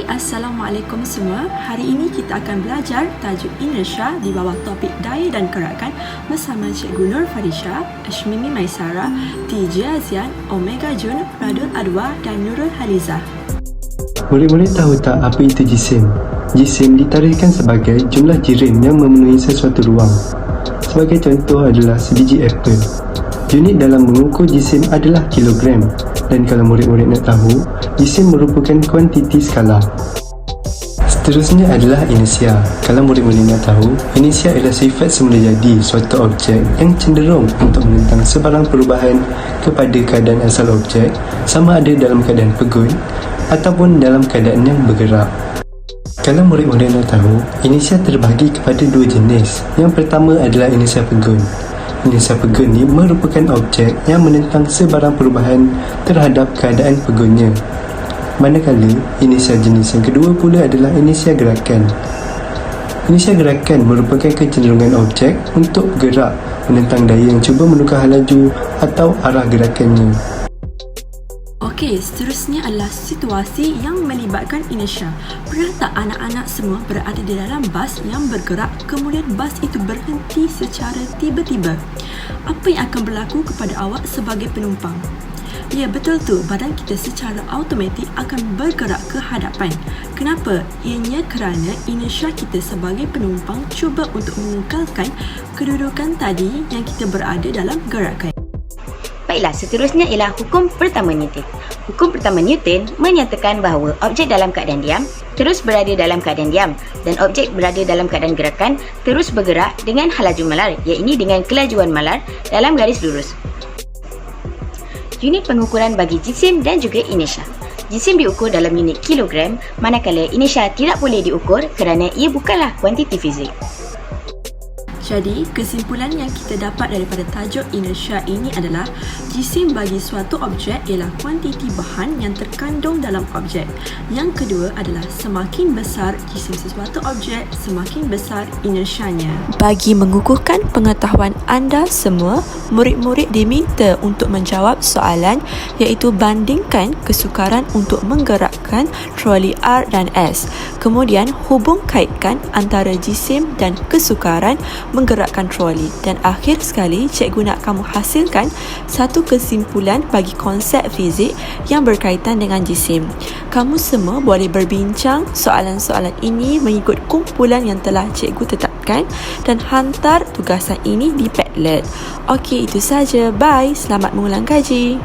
Assalamualaikum semua. Hari ini kita akan belajar tajuk inersia di bawah topik daya dan gerakan bersama Cikgu Nur Farisha, Ashmimi Maisara, Tijia Azian, Omega Jun, Radul Adwa dan Nurul Halizah. Murid-murid tahu tak apa itu jisim? Jisim ditarikkan sebagai jumlah jirim yang memenuhi sesuatu ruang. Sebagai contoh adalah sebiji apel. Unit dalam mengukur jisim adalah kilogram. Dan kalau murid-murid nak tahu, jisim merupakan kuantiti skala. Seterusnya adalah inersia. Kalau murid-murid nak tahu, inersia adalah sifat semula jadi suatu objek yang cenderung untuk menentang sebarang perubahan kepada keadaan asal objek, sama ada dalam keadaan pegun ataupun dalam keadaan yang bergerak. Kalau murid-murid nak tahu, inersia terbahagi kepada dua jenis. Yang pertama adalah inersia pegun. Inersia pegun ni merupakan objek yang menentang sebarang perubahan terhadap keadaan pegunnya. Manakala inersia jenis yang kedua pula adalah inersia gerakan. Inersia gerakan merupakan kecenderungan objek untuk bergerak menentang daya yang cuba menukar laju atau arah gerakannya. Okey, seterusnya adalah situasi yang melibatkan inersia. Pernah tak anak-anak semua berada di dalam bas yang bergerak, kemudian bas itu berhenti secara tiba-tiba? Apa yang akan berlaku kepada awak sebagai penumpang? Ya, betul tu, badan kita secara automatik akan bergerak ke hadapan. Kenapa? Ianya kerana inersia kita sebagai penumpang cuba untuk mengekalkan kedudukan tadi yang kita berada dalam gerakan. Baiklah, seterusnya ialah hukum pertama Newton. Hukum pertama Newton menyatakan bahawa objek dalam keadaan diam terus berada dalam keadaan diam dan objek berada dalam keadaan gerakan terus bergerak dengan halaju malar, iaitu dengan kelajuan malar dalam garis lurus. Unit pengukuran bagi jisim dan juga inersia. Jisim diukur dalam unit kilogram, manakala inersia tidak boleh diukur kerana ia bukanlah kuantiti fizik. Jadi, kesimpulan yang kita dapat daripada tajuk inersia ini adalah jisim bagi suatu objek ialah kuantiti bahan yang terkandung dalam objek. Yang kedua adalah semakin besar jisim sesuatu objek, semakin besar inersianya. Bagi mengukuhkan pengetahuan anda semua, murid-murid diminta untuk menjawab soalan iaitu bandingkan kesukaran untuk menggerakkan troli R dan S. Kemudian hubung kaitkan antara jisim dan kesukaran menggerakkan troli, dan akhir sekali cikgu nak kamu hasilkan satu kesimpulan bagi konsep fizik yang berkaitan dengan jisim. Kamu semua boleh berbincang soalan-soalan ini mengikut kumpulan yang telah cikgu tetapkan dan hantar tugasan ini di Padlet. Okey, itu saja. Bye. Selamat mengulang kaji.